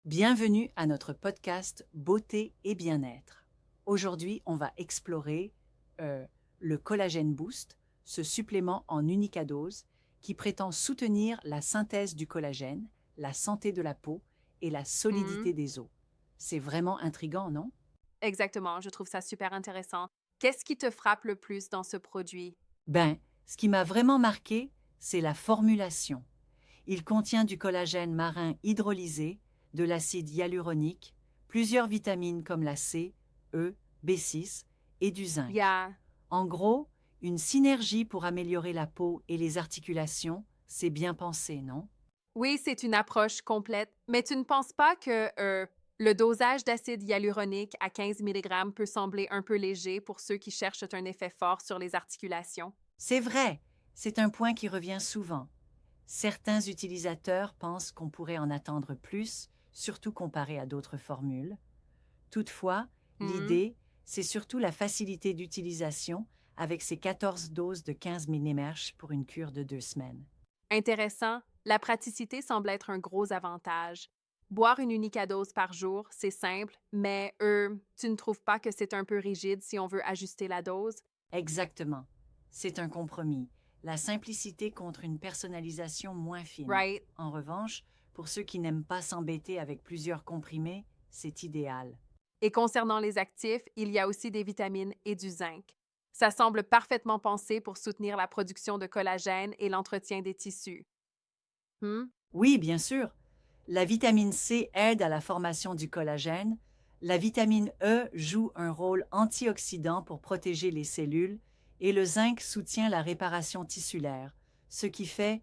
Bienvenue à notre podcast Beauté et bien-être. Aujourd'hui, on va explorer le Collagène Boost, ce supplément en unique dose qui prétend soutenir la synthèse du collagène, la santé de la peau et la Mmh. solidité des os. C'est vraiment intriguant, non? Exactement, je trouve ça super intéressant. Qu'est-ce qui te frappe le plus dans ce produit? Ben, ce qui m'a vraiment marqué, c'est la formulation. Il contient du collagène marin hydrolysé, de l'acide hyaluronique, plusieurs vitamines comme la C, E, B6 et du zinc. Yeah. En gros, une synergie pour améliorer la peau et les articulations, c'est bien pensé, non? Oui, c'est une approche complète, mais tu ne penses pas que le dosage d'acide hyaluronique à 15 mg peut sembler un peu léger pour ceux qui cherchent un effet fort sur les articulations? C'est vrai, c'est un point qui revient souvent. Certains utilisateurs pensent qu'on pourrait en attendre plus, surtout comparé à d'autres formules. Toutefois, Mmh. l'idée, c'est surtout la facilité d'utilisation avec ces 14 doses de 15 millimètres pour une cure de 2 semaines. Intéressant. La praticité semble être un gros avantage. Boire une unique dose par jour, c'est simple, mais tu ne trouves pas que c'est un peu rigide si on veut ajuster la dose? Exactement. C'est un compromis. La simplicité contre une personnalisation moins fine. Right. En revanche, pour ceux qui n'aiment pas s'embêter avec plusieurs comprimés, c'est idéal. Et concernant les actifs, il y a aussi des vitamines et du zinc. Ça semble parfaitement pensé pour soutenir la production de collagène et l'entretien des tissus. Hmm? Oui, bien sûr. La vitamine C aide à la formation du collagène. La vitamine E joue un rôle antioxydant pour protéger les cellules et le zinc soutient la réparation tissulaire, ce qui fait,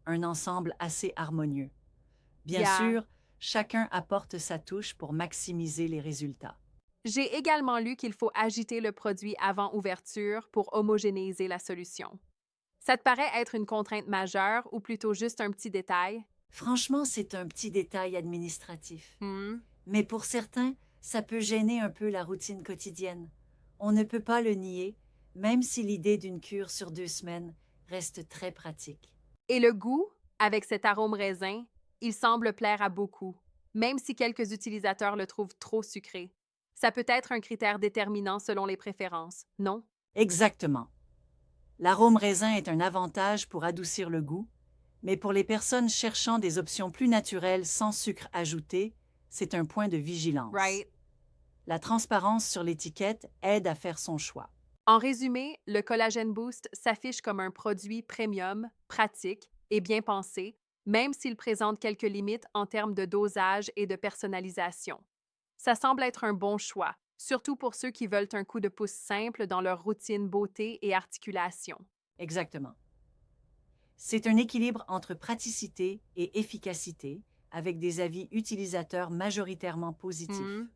un ensemble assez harmonieux. Bien Yeah. sûr, chacun apporte sa touche pour maximiser les résultats. J'ai également lu qu'il faut agiter le produit avant ouverture pour homogénéiser la solution. Ça te paraît être une contrainte majeure ou plutôt juste un petit détail? Franchement, c'est un petit détail administratif. Hmm. Mais pour certains, ça peut gêner un peu la routine quotidienne. On ne peut pas le nier, même si l'idée d'une cure sur 2 semaines reste très pratique. Et le goût, avec cet arôme raisin, il semble plaire à beaucoup, même si quelques utilisateurs le trouvent trop sucré. Ça peut être un critère déterminant selon les préférences, non? Exactement. L'arôme raisin est un avantage pour adoucir le goût, mais pour les personnes cherchant des options plus naturelles sans sucre ajouté, c'est un point de vigilance. Right. La transparence sur l'étiquette aide à faire son choix. En résumé, le Collagène Boost s'affiche comme un produit premium, pratique et bien pensé, même s'il présente quelques limites en termes de dosage et de personnalisation. Ça semble être un bon choix, surtout pour ceux qui veulent un coup de pouce simple dans leur routine beauté et articulation. Exactement. C'est un équilibre entre praticité et efficacité, avec des avis utilisateurs majoritairement Hmm. positifs.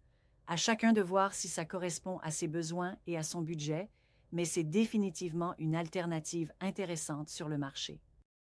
À chacun de voir si ça correspond à ses besoins et à son budget, mais c'est définitivement une alternative intéressante sur le marché.